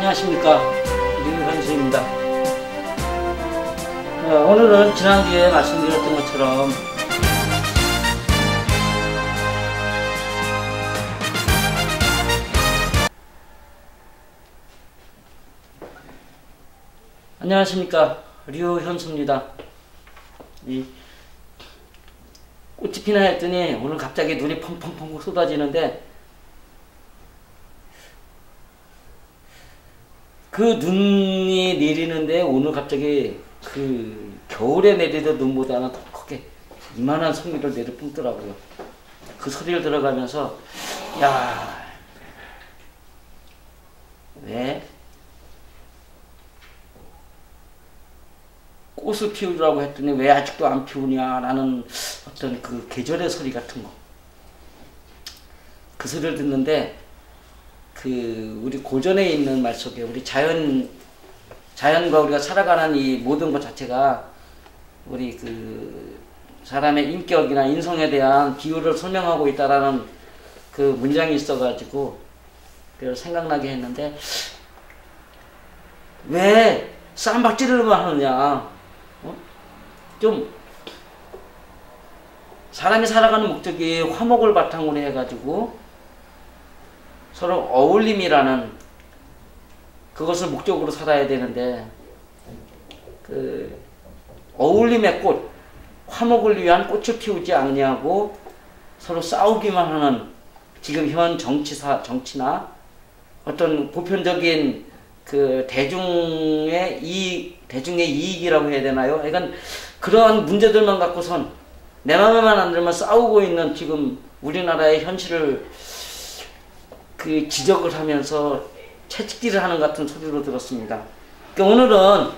안녕하십니까, 류현수입니다. 오늘은 지난주에 말씀드렸던 것처럼 안녕하십니까, 류현수입니다. 이 꽃이 피나 했더니 오늘 갑자기 눈이 펑펑펑 쏟아지는데, 그 눈이 내리는데 오늘 갑자기 그 겨울에 내리던 눈보다는 더 크게 이만한 송이를 내려뿜더라고요. 그 소리를 들어가면서 야, 왜 꽃을 피우라고 했더니 왜 아직도 안 피우냐라는 어떤 그 계절의 소리 같은 거, 그 소리를 듣는데, 그 우리 고전에 있는 말 속에 우리 자연과 우리가 살아가는 이 모든 것 자체가 우리 그 사람의 인격이나 인성에 대한 비유를 설명하고 있다라는 그 문장이 있어가지고 그걸 생각나게 했는데, 왜 쌈박질을만 하느냐? 좀 사람이 살아가는 목적이 화목을 바탕으로 해가지고 서로 어울림이라는 그것을 목적으로 살아야 되는데, 그 어울림의 꽃, 화목을 위한 꽃을 피우지 않냐고 서로 싸우기만 하는 지금 현 정치나 어떤 보편적인 그 대중의 이익이라고 해야 되나요? 그러니까 그러한 문제들만 갖고선 내 맘에만 안 들면 싸우고 있는 지금 우리나라의 현실을 그 지적을 하면서 채찍질을 하는 같은 소리로 들었습니다. 그러니까 오늘은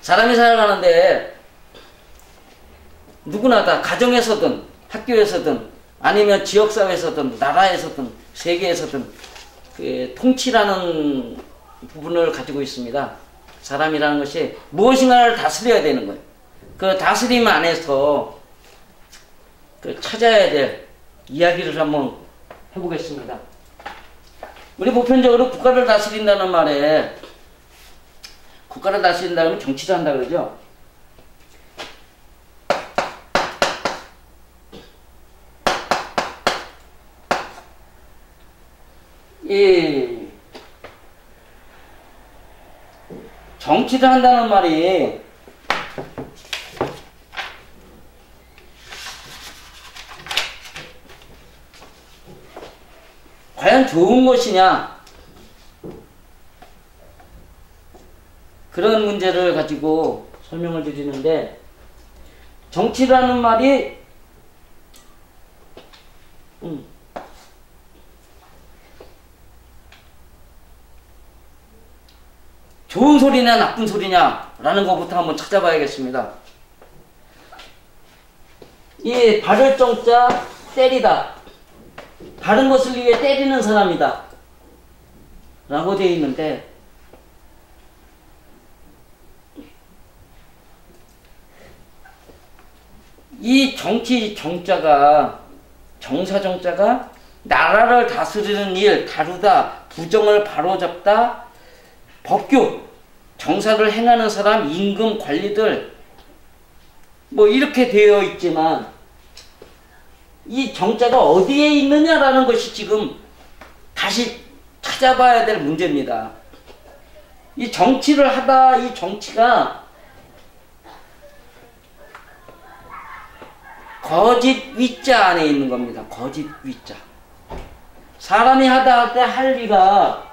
사람이 살아가는데 누구나 다 가정에서든 학교에서든 아니면 지역사회에서든 나라에서든 세계에서든 그 통치라는 부분을 가지고 있습니다. 사람이라는 것이 무엇인가를 다스려야 되는 거예요. 그 다스림 안에서 그 찾아야 될 이야기를 한번 해보겠습니다. 우리 보편적으로 국가를 다스린다는 말에, 국가를 다스린다 그러면 정치를 한다 그러죠. 이 정치를 한다는 말이 과연 좋은 것이냐, 그런 문제를 가지고 설명을 드리는데, 정치라는 말이 좋은 소리냐 나쁜 소리냐 라는 것부터 한번 찾아봐야겠습니다. 이 바를 정자 때리다, 다른 것을 위해 때리는 사람이다 라고 되어 있는데, 이 정치 정자가, 정사 정자가 나라를 다스리는 일, 다루다, 부정을 바로잡다, 법규, 정사를 행하는 사람, 임금, 관리들 뭐 이렇게 되어 있지만, 이 정자가 어디에 있느냐라는 것이 지금 다시 찾아봐야 될 문제입니다. 이 정치를 하다, 이 정치가 거짓 위자 안에 있는 겁니다. 거짓 위자. 사람이 하다 할 때 할 리가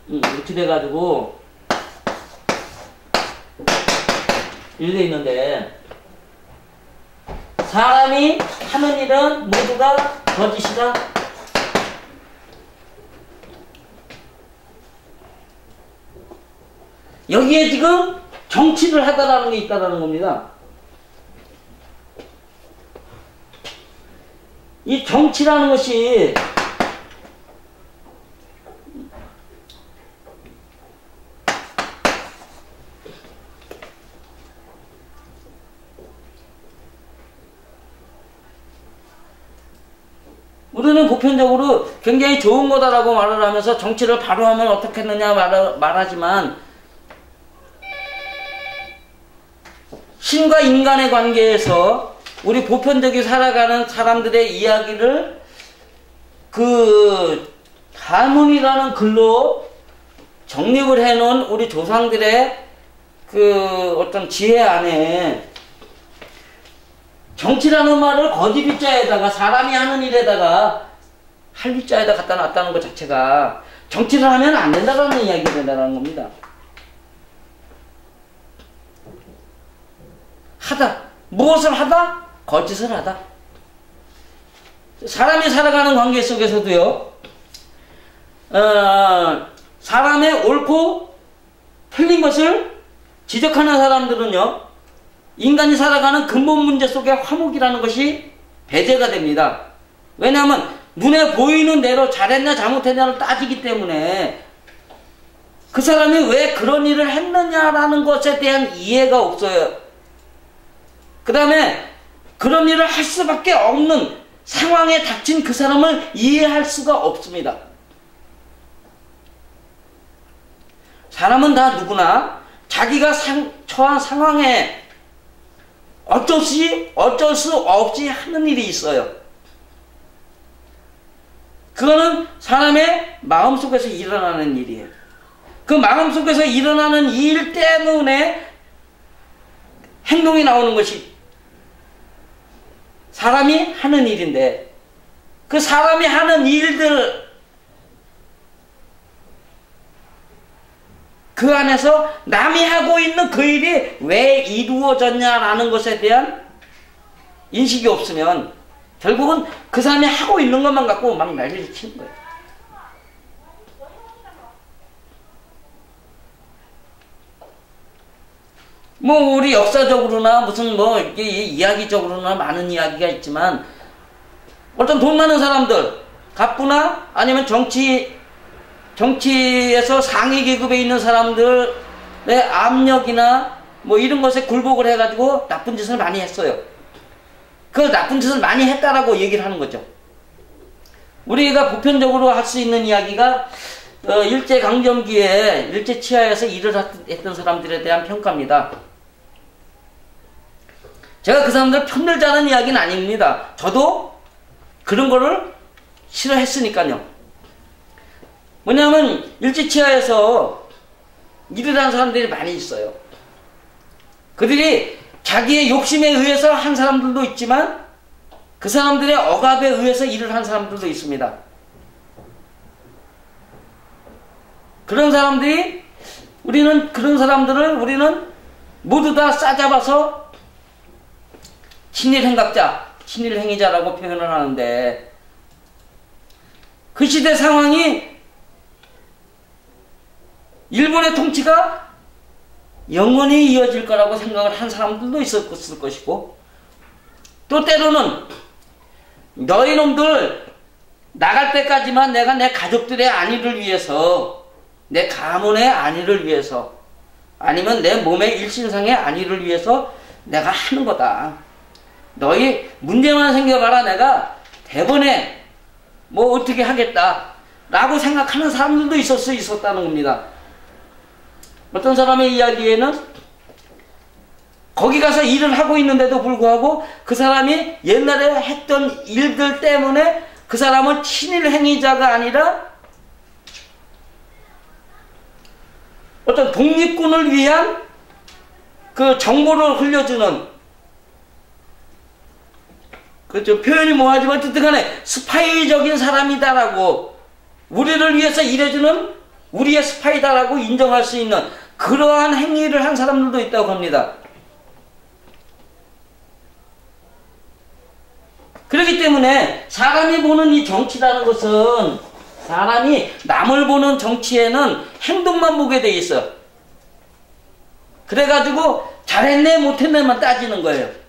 이렇게 돼가지고 이렇게 돼 있는데, 사람이 하는 일은 모두가 거짓이다. 여기에 지금 정치를 하다라는 게 있다라는 겁니다. 이 정치라는 것이 우리는 보편적으로 굉장히 좋은 거다라고 말을 하면서 정치를 바로 하면 어떻겠느냐 말하지만 신과 인간의 관계에서 우리 보편적이 살아가는 사람들의 이야기를 그 가문이라는 글로 정립을 해놓은 우리 조상들의 그 어떤 지혜 안에 정치라는 말을 거짓일자에다가 사람이 하는 일에다가 할일자에다 갖다 놨다는 것 자체가 정치를 하면 안 된다는 이야기가 된다는 겁니다. 하다. 무엇을 하다? 거짓을 하다. 사람이 살아가는 관계 속에서도요, 사람의 옳고 틀린 것을 지적하는 사람들은요, 인간이 살아가는 근본 문제 속에 화목이라는 것이 배제가 됩니다. 왜냐하면 눈에 보이는 대로 잘했냐 잘못했냐를 따지기 때문에 그 사람이 왜 그런 일을 했느냐라는 것에 대한 이해가 없어요. 그 다음에 그런 일을 할 수밖에 없는 상황에 닥친 그 사람을 이해할 수가 없습니다. 사람은 다 누구나 자기가 처한 상황에 어쩔 수 없이 하는 일이 있어요. 그거는 사람의 마음속에서 일어나는 일이에요. 그 마음속에서 일어나는 일 때문에 행동이 나오는 것이 사람이 하는 일인데, 그 사람이 하는 일들 그 안에서 남이 하고 있는 그 일이 왜 이루어졌냐라는 것에 대한 인식이 없으면 결국은 그 사람이 하고 있는 것만 갖고 막 난리를 치는 거예요. 뭐 우리 역사적으로나 무슨 뭐 이야기적으로나 많은 이야기가 있지만, 어떤 돈 많은 사람들, 갑부나 아니면 정치에서 상위 계급에 있는 사람들의 압력이나 뭐 이런 것에 굴복을 해가지고 나쁜 짓을 많이 했어요. 그 나쁜 짓을 많이 했다라고 얘기를 하는 거죠. 우리가 보편적으로 할 수 있는 이야기가 일제강점기에 일제치하에서 일을 했던 사람들에 대한 평가입니다. 제가 그 사람들 편들자는 이야기는 아닙니다. 저도 그런 거를 싫어했으니까요. 뭐냐면 일제치하에서 일을 한 사람들이 많이 있어요. 그들이 자기의 욕심에 의해서 한 사람들도 있지만 그 사람들의 억압에 의해서 일을 한 사람들도 있습니다. 그런 사람들이 그런 사람들을 우리는 모두 다 싸잡아서 친일행각자, 친일행위자라고 표현을 하는데, 그 시대 상황이 일본의 통치가 영원히 이어질 거라고 생각을 한 사람들도 있었을 것이고, 또 때로는 너희 놈들 나갈 때까지만 내가 내 가족들의 안위를 위해서, 내 가문의 안위를 위해서, 아니면 내 몸의 일신상의 안위를 위해서 내가 하는 거다. 너희 문제만 생겨봐라, 내가 대번에 뭐 어떻게 하겠다 라고 생각하는 사람들도 있었다는 겁니다. 어떤 사람의 이야기에는 거기 가서 일을 하고 있는데도 불구하고 그 사람이 옛날에 했던 일들 때문에 그 사람은 친일 행위자가 아니라 어떤 독립군을 위한 그 정보를 흘려주는, 그렇죠, 표현이 뭐하지만 어쨌든 간에 스파이적인 사람이다라고, 우리를 위해서 일해주는 우리의 스파이다라고 인정할 수 있는 그러한 행위를 한 사람들도 있다고 합니다. 그렇기 때문에 사람이 보는 이 정치라는 것은, 사람이 남을 보는 정치에는 행동만 보게 돼 있어. 그래가지고 잘했네 못했네만 따지는 거예요.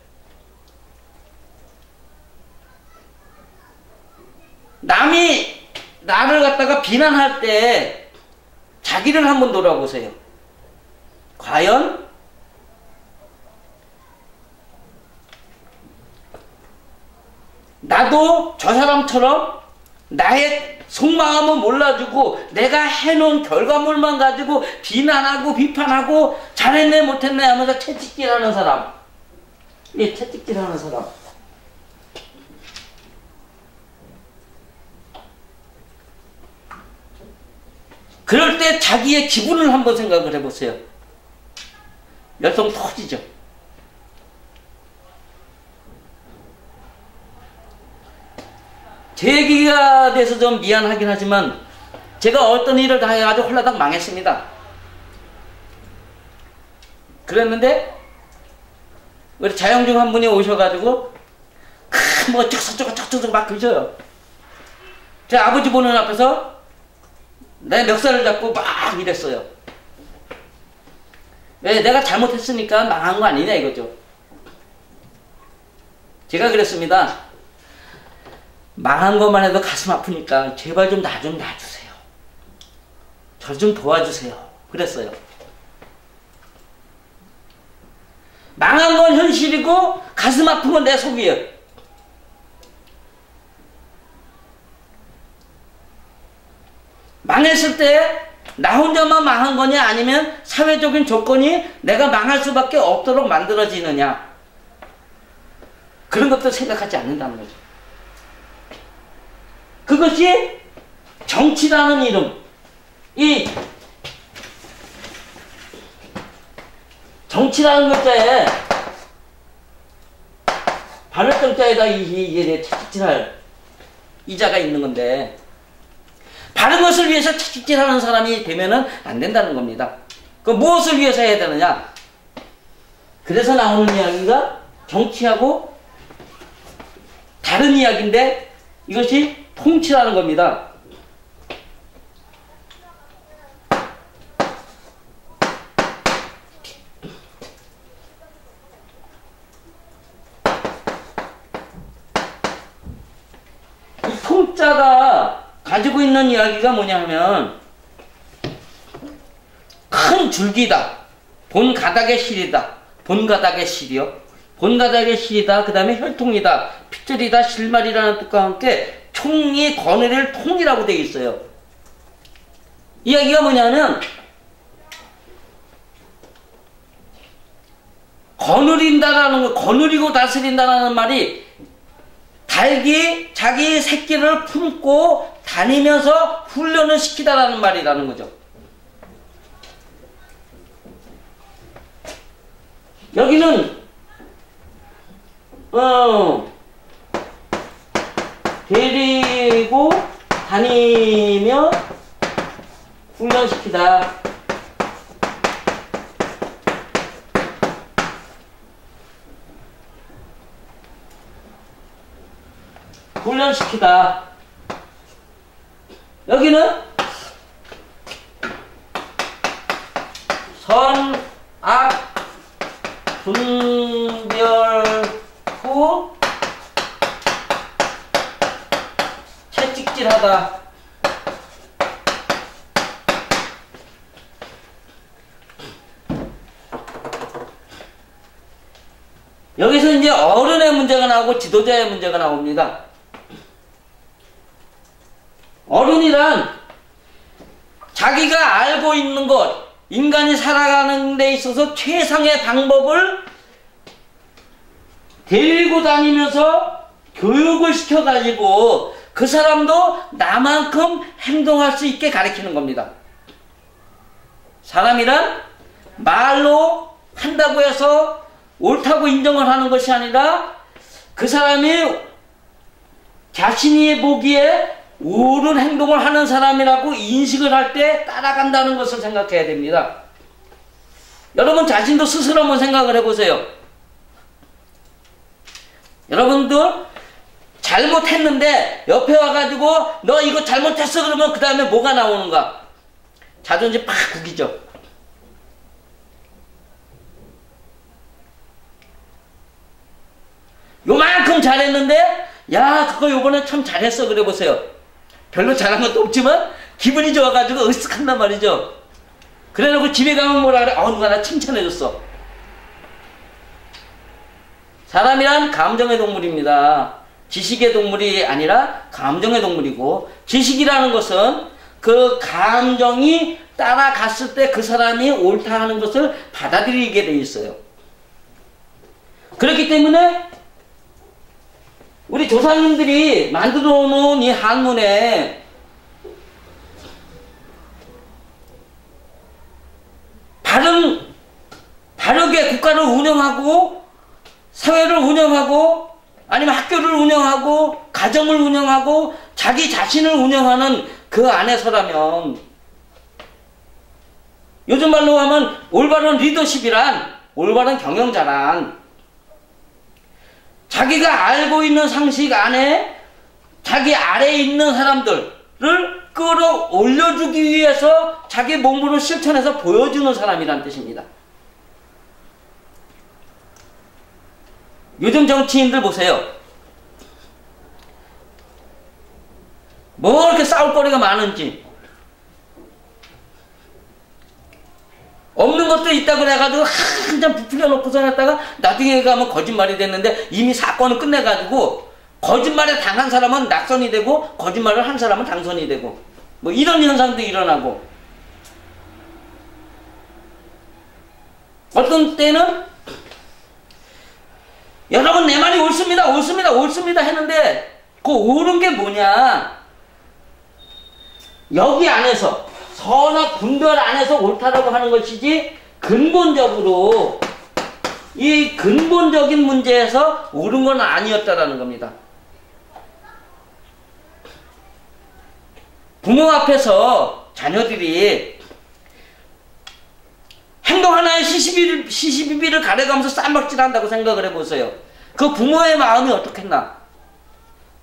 남이 나를 갖다가 비난할 때 자기를 한번 돌아보세요. 과연 나도 저 사람처럼 나의 속마음은 몰라주고 내가 해놓은 결과물만 가지고 비난하고 비판하고 잘했네 못했네 하면서 채찍질하는 사람. 이 채찍질하는 사람. 그럴 때 자기의 기분을 한번 생각을 해보세요. 열성 터지죠. 제 얘기가 돼서 좀 미안하긴 하지만 제가 어떤 일을 다 해가지고 홀라당 망했습니다. 그랬는데 우리 자영중 한 분이 오셔가지고 뭐 어쩌고저쩌고 막 그러셔요. 제 아버지 보는 앞에서 내 멱살을 잡고 막 이랬어요. 왜? 내가 잘못했으니까 망한 거 아니냐 이거죠. 제가 그랬습니다. 망한 것만 해도 가슴 아프니까 제발 좀 나 좀 놔주세요. 저 좀 도와주세요. 그랬어요. 망한 건 현실이고 가슴 아픈 건 내 속이에요. 망했을 때 나 혼자만 망한 거냐 아니면 사회적인 조건이 내가 망할 수밖에 없도록 만들어지느냐 그런 것도 생각하지 않는다는 거죠. 그것이 정치라는 이름. 이 정치라는 글자에 발을정자에다 이게 채찍질할 이자가 있는 건데 바른 것을 위해서 채찍질하는 사람이 되면은 안 된다는 겁니다. 그 무엇을 위해서 해야 되느냐? 그래서 나오는 이야기가 정치하고 다른 이야기인데 이것이 통치라는 겁니다. 이 통자가 가지고 있는 이야기가 뭐냐 하면 큰 줄기다. 본가닥의 실이다. 본가닥의 실이요. 본가닥의 실이다. 그 다음에 혈통이다. 핏줄이다. 실말이라는 뜻과 함께 총이 거느릴 통이라고 되어 있어요. 이야기가 뭐냐면 거느린다라는 거, 거느리고 다스린다라는 말이 닭이 자기 새끼를 품고 다니면서 훈련을 시키다라는 말이라는 거죠. 여기는 데리고 다니며 훈련시키다. 훈련시키다. 여기는 선, 악, 분별 후 채찍질하다. 여기서 이제 어른의 문제가 나오고 지도자의 문제가 나옵니다. 어른이란 자기가 알고 있는 것, 인간이 살아가는 데 있어서 최상의 방법을 데리고 다니면서 교육을 시켜가지고 그 사람도 나만큼 행동할 수 있게 가르치는 겁니다. 사람이란 말로 한다고 해서 옳다고 인정을 하는 것이 아니라 그 사람이 자신이 보기에 옳은 행동을 하는 사람이라고 인식을 할 때 따라간다는 것을 생각해야 됩니다. 여러분 자신도 스스로 한번 생각을 해보세요. 여러분도 잘못했는데 옆에 와가지고 너 이거 잘못했어 그러면 그 다음에 뭐가 나오는가? 자존심 팍 구기죠. 요만큼 잘했는데 야 그거 요번에 참 잘했어 그래 보세요. 별로 잘한 것도 없지만 기분이 좋아가지고 으쓱한단 말이죠. 그래놓고 집에 가면 뭐라 그래? 누가 나 칭찬해줬어. 사람이란 감정의 동물입니다. 지식의 동물이 아니라 감정의 동물이고, 지식이라는 것은 그 감정이 따라갔을 때 그 사람이 옳다 하는 것을 받아들이게 돼 있어요. 그렇기 때문에 우리 조상님들이 만들어 놓은 이 한문에 바르게 국가를 운영하고 사회를 운영하고 아니면 학교를 운영하고 가정을 운영하고 자기 자신을 운영하는 그 안에서라면, 요즘 말로 하면 올바른 리더십이란, 올바른 경영자란 자기가 알고 있는 상식 안에 자기 아래에 있는 사람들을 끌어올려주기 위해서 자기 몸으로 실천해서 보여주는 사람이란 뜻입니다. 요즘 정치인들 보세요. 뭐 이렇게 싸울 거리가 많은지, 없는 것도 있다 그래가지고 한참 부풀려 놓고서 했다가 나중에 가면 거짓말이 됐는데 이미 사건을 끝내가지고 거짓말에 당한 사람은 낙선이 되고 거짓말을 한 사람은 당선이 되고, 뭐 이런 현상도 일어나고, 어떤 때는 여러분 내 말이 옳습니다 했는데 그 옳은 게 뭐냐, 여기 안에서 선악 분별 안에서 옳다라고 하는 것이지, 근본적으로 이 근본적인 문제에서 옳은 건 아니었다라는 겁니다. 부모 앞에서 자녀들이 행동 하나에 시시비비를 가려가면서 쌈박질 한다고 생각을 해보세요. 그 부모의 마음이 어떻겠나?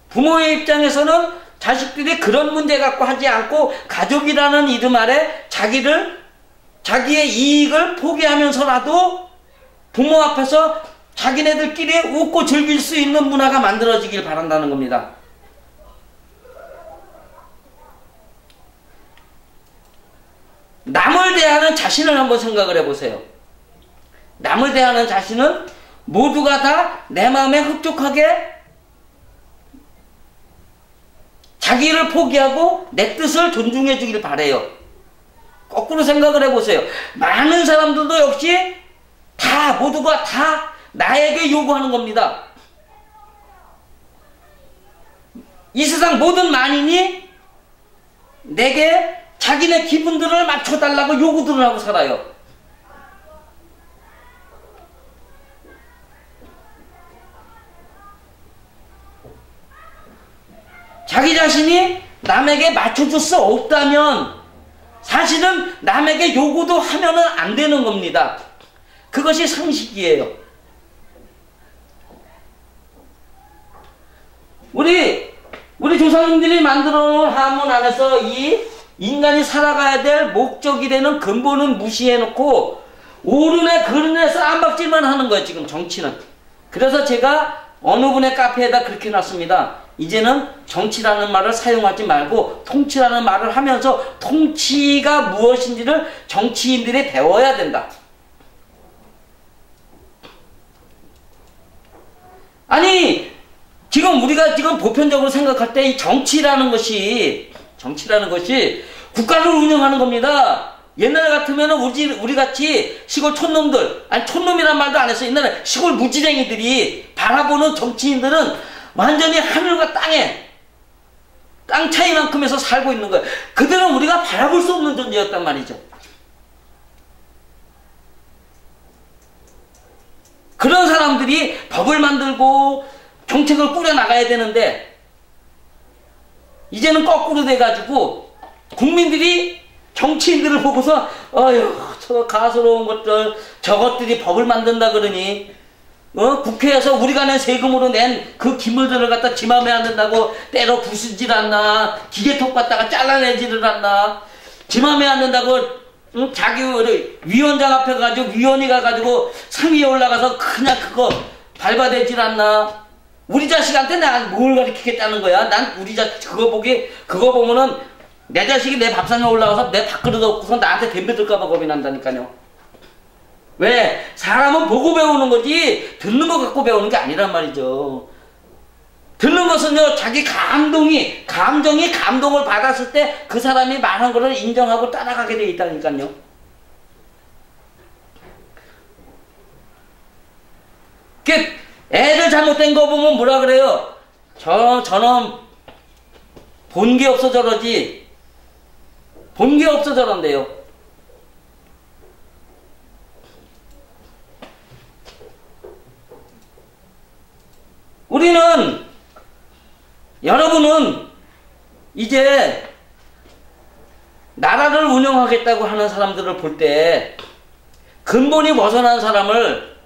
부모의 입장에서는 자식들이 그런 문제 갖고 하지 않고 가족이라는 이름 아래 자기의 이익을 포기하면서라도 부모 앞에서 자기네들끼리 웃고 즐길 수 있는 문화가 만들어지길 바란다는 겁니다. 남을 대하는 자신을 한번 생각을 해보세요. 남을 대하는 자신은 모두가 다 내 마음에 흡족하게 자기를 포기하고 내 뜻을 존중해 주길 바래요. 거꾸로 생각을 해보세요. 많은 사람들도 역시 모두가 다 나에게 요구하는 겁니다. 이 세상 모든 만인이 내게 자기네 기분들을 맞춰달라고 요구들을 하고 살아요. 자기 자신이 남에게 맞춰줄 수 없다면 사실은 남에게 요구도 하면은 안 되는 겁니다. 그것이 상식이에요. 우리 조상님들이 만들어 놓은 한문 안에서 이 인간이 살아가야 될 목적이 되는 근본은 무시해놓고 오른에 그른에 쌈박질만 하는 거예요, 지금 정치는. 그래서 제가 어느 분의 카페에다 그렇게 놨습니다. 이제는 정치라는 말을 사용하지 말고 통치라는 말을 하면서 통치가 무엇인지를 정치인들이 배워야 된다. 아니, 지금 우리가 보편적으로 생각할 때 이 정치라는 것이 국가를 운영하는 겁니다. 옛날 같으면 우리 같이 시골 촌놈들, 아니 촌놈이란 말도 안 했어. 옛날에 시골 무지랭이들이 바라보는 정치인들은 완전히 하늘과 땅 차이만큼에서 살고 있는 거예요. 그들은 우리가 바라볼 수 없는 존재였단 말이죠. 그런 사람들이 법을 만들고 정책을 꾸려나가야 되는데 이제는 거꾸로 돼가지고 국민들이 정치인들을 보고서 저 가소로운 것들, 저것들이 법을 만든다 그러니 국회에서 우리가 낸 세금으로 낸 그 기물들을 갖다 지 맘에 안 든다고 때로 부수질 않나, 기계톱 갖다가 잘라내지를 않나, 지 맘에 안 든다고 자기 위원장 앞에 가지고 위원이 가가지고 상위에 올라가서 그냥 그거 밟아대질 않나. 우리 자식한테 난 뭘 가르치겠다는 거야. 난 우리 자식 그거 보면은 내 자식이 내 밥상에 올라가서 내 밥그릇 없고서 나한테 덤벼들까봐 겁이 난다니까요. 왜? 사람은 보고 배우는 거지 듣는 거 갖고 배우는 게 아니란 말이죠. 듣는 것은요, 자기 감정이 감동을 받았을 때 그 사람이 말한 것을 인정하고 따라가게 돼 있다니까요. 애들 잘못된 거 보면 뭐라 그래요? 저는 본 게 없어 저러지. 본 게 없어 저런데요. 여러분은 이제 나라를 운영하겠다고 하는 사람들을 볼 때 근본이 벗어난 사람을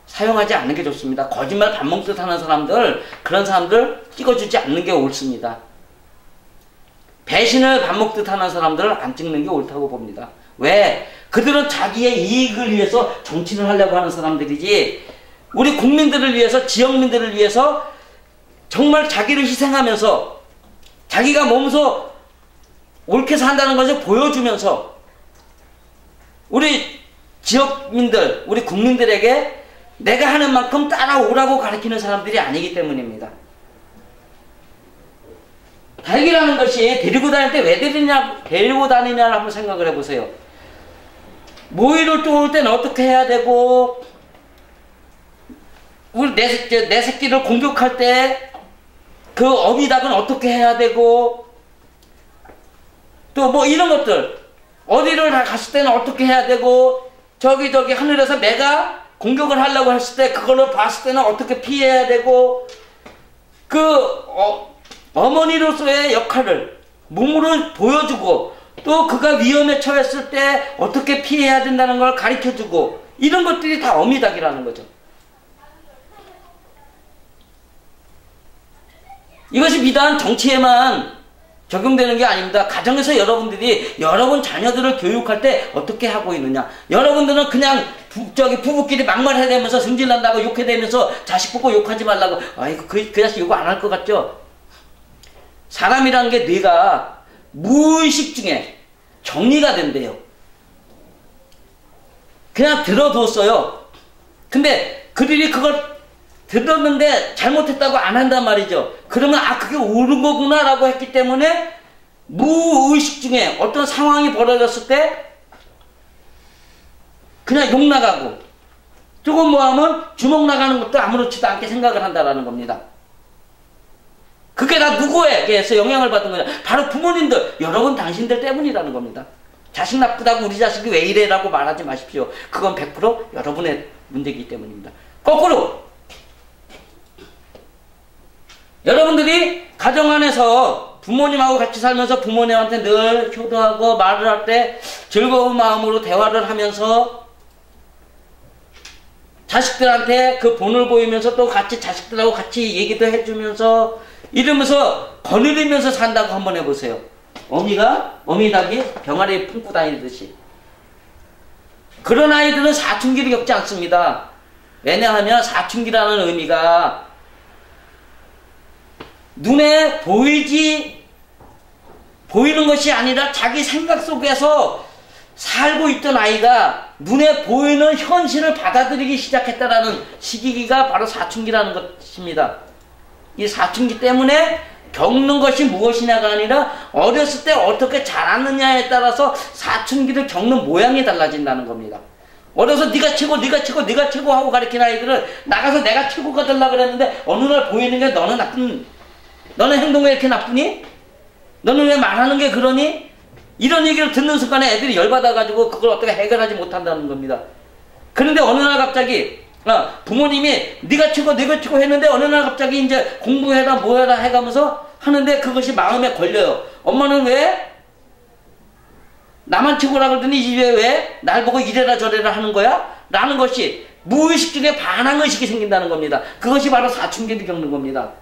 사용하지 않는 게 좋습니다. 거짓말 밥 먹듯 하는 사람들, 그런 사람들 찍어주지 않는 게 옳습니다. 배신을 밥 먹듯 하는 사람들을 안 찍는 게 옳다고 봅니다. 왜? 그들은 자기의 이익을 위해서 정치를 하려고 하는 사람들이지, 우리 국민들을 위해서, 지역민들을 위해서 정말 자기를 희생하면서 자기가 몸소 옳게 산다는 것을 보여주면서 우리 지역민들, 우리 국민들에게 내가 하는 만큼 따라오라고 가르치는 사람들이 아니기 때문입니다. 다육이라는 것이 데리고 다닐 때 왜 데리고 다니냐를 한번 생각을 해보세요. 모이를 쫓을 때는 어떻게 해야 되고, 우리 내 새끼를 공격할 때 그 어미닭은 어떻게 해야 되고, 또 뭐 이런 것들, 어디를 갔을 때는 어떻게 해야 되고, 저기 하늘에서 매가 공격을 하려고 했을 때 그걸로 봤을 때는 어떻게 피해야 되고, 어머니로서의 역할을 몸으로 보여주고, 또 그가 위험에 처했을 때 어떻게 피해야 된다는 걸 가르쳐주고, 이런 것들이 다 어미닭이라는 거죠. 이것이 비단 정치에만 적용되는 게 아닙니다. 가정에서 여러분들이 여러분 자녀들을 교육할 때 어떻게 하고 있느냐. 여러분들은 그냥 부부끼리 막말해대면서 승질난다고 욕해대면서 자식 보고 욕하지 말라고. 아이고 그 자식 욕 안 할 것 같죠? 사람이라는 게 뇌가 무의식 중에 정리가 된대요. 그냥 들어뒀어요. 근데 그들이 그걸 들었는데 잘못했다고 안 한단 말이죠. 그러면 그게 옳은 거구나 라고 했기 때문에 무의식 중에 어떤 상황이 벌어졌을 때 그냥 욕 나가고, 조금 뭐 하면 주먹 나가는 것도 아무렇지도 않게 생각을 한다라는 겁니다. 그게 다 누구에게서 영향을 받은 거냐? 바로 부모님들, 여러분 당신들 때문이라는 겁니다. 자식 나쁘다고 우리 자식이 왜 이래 라고 말하지 마십시오. 그건 100% 여러분의 문제이기 때문입니다. 거꾸로 여러분들이 가정 안에서 부모님하고 같이 살면서 부모님한테 늘 효도하고 말을 할 때 즐거운 마음으로 대화를 하면서 자식들한테 그 본을 보이면서 또 같이 자식들하고 같이 얘기도 해주면서 이러면서 거느리면서 산다고 한번 해보세요. 어미닭이 병아리 품고 다니듯이. 그런 아이들은 사춘기를 겪지 않습니다. 왜냐하면 사춘기라는 의미가 눈에 보이는 것이 아니라 자기 생각 속에서 살고 있던 아이가 눈에 보이는 현실을 받아들이기 시작했다라는 시기가 바로 사춘기라는 것입니다. 이 사춘기 때문에 겪는 것이 무엇이냐가 아니라 어렸을 때 어떻게 자랐느냐에 따라서 사춘기를 겪는 모양이 달라진다는 겁니다. 어려서 네가 최고 하고 가르친 아이들을 나가서 내가 최고가 되려고 그랬는데 어느 날 보이는 게 너는 행동 왜 이렇게 나쁘니? 너는 왜 말하는 게 그러니? 이런 얘기를 듣는 순간에 애들이 열받아가지고 그걸 어떻게 해결하지 못한다는 겁니다. 그런데 어느 날 갑자기 부모님이 네가 최고 했는데 어느 날 갑자기 이제 공부해라 뭐해라 해가면서 하는데 그것이 마음에 걸려요. 엄마는 왜 나만 최고라 그러더니 이제 왜 날 보고 이래라 저래라 하는 거야? 라는 것이 무의식 중에 반항의식이 생긴다는 겁니다. 그것이 바로 사춘기를 겪는 겁니다.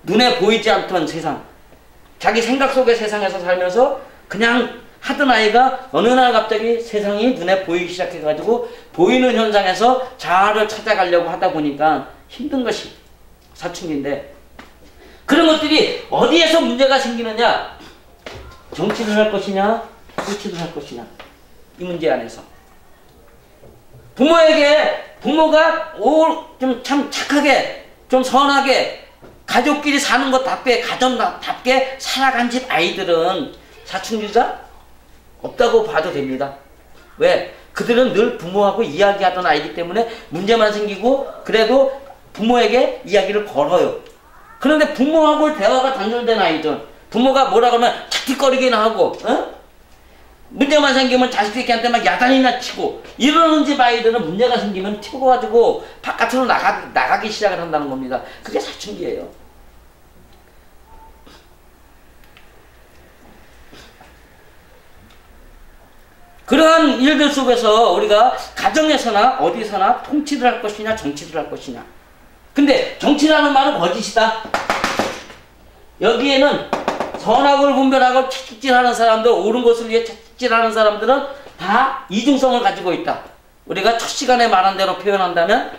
눈에 보이지 않던 세상, 자기 생각 속의 세상에서 살면서 그냥 하던 아이가 어느 날 갑자기 세상이 눈에 보이기 시작해가지고 보이는 현상에서 자아를 찾아가려고 하다 보니까 힘든 것이 사춘기인데, 그런 것들이 어디에서 문제가 생기느냐? 정치를 할 것이냐, 정치를 할 것이냐, 이 문제 안에서 부모가 좀 참 착하게, 좀 선하게 가족끼리 사는 것답게 가정답게 살아간 집 아이들은 사춘기자 없다고 봐도 됩니다. 왜? 그들은 늘 부모하고 이야기하던 아이기 때문에 문제만 생기고 그래도 부모에게 이야기를 걸어요. 그런데 부모하고 대화가 단절된 아이들, 부모가 뭐라 그러면 틱틱거리기나 하고 문제만 생기면 자식들한테 막 야단이나 치고 이러는 집 아이들은 문제가 생기면 튀어가지고 바깥으로 나가기 시작을 한다는 겁니다. 그게 사춘기예요. 그러한 일들 속에서 우리가 가정에서나 어디서나 통치를 할 것이냐 정치를 할 것이냐. 근데 정치라는 말은 거짓이다. 여기에는 선악을 분별하고 채찍질하는 사람들, 옳은 것을 위해 채찍질하는 사람들은 다 이중성을 가지고 있다. 우리가 첫 시간에 말한 대로 표현한다면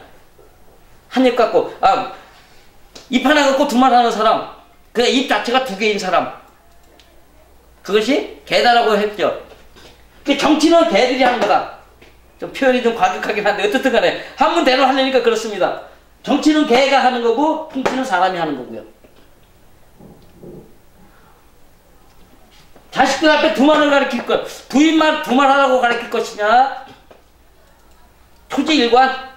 한 입 갖고 입 하나 갖고 두 말 하는 사람, 그 입 자체가 두 개인 사람, 그것이 개다라고 했죠. 그 정치는 개들이 하는 거다. 좀 표현이 좀 과격하긴 한데 어떻든 간에 한문 대로 하려니까 그렇습니다. 정치는 개가 하는 거고 통치는 사람이 하는 거고요. 자식들 앞에 두 말을 가르칠 것, 부인만 두 말 하라고 가르칠 것이냐, 토지일관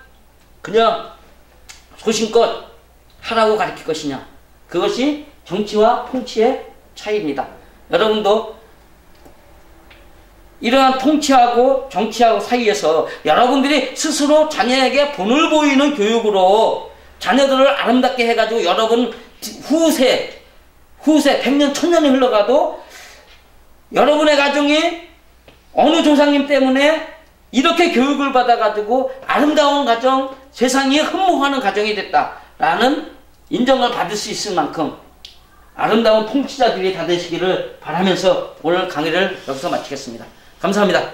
그냥 소신껏 하라고 가르칠 것이냐. 그것이 정치와 통치의 차이입니다. 여러분도 이러한 통치하고 정치하고 사이에서 여러분들이 스스로 자녀에게 본을 보이는 교육으로 자녀들을 아름답게 해가지고 여러분 후세 100년 1000년이 흘러가도 여러분의 가정이 어느 조상님 때문에 이렇게 교육을 받아가지고 아름다운 가정, 세상이 흠모하는 가정이 됐다라는 인정을 받을 수 있을 만큼 아름다운 통치자들이 다 되시기를 바라면서 오늘 강의를 여기서 마치겠습니다. 감사합니다.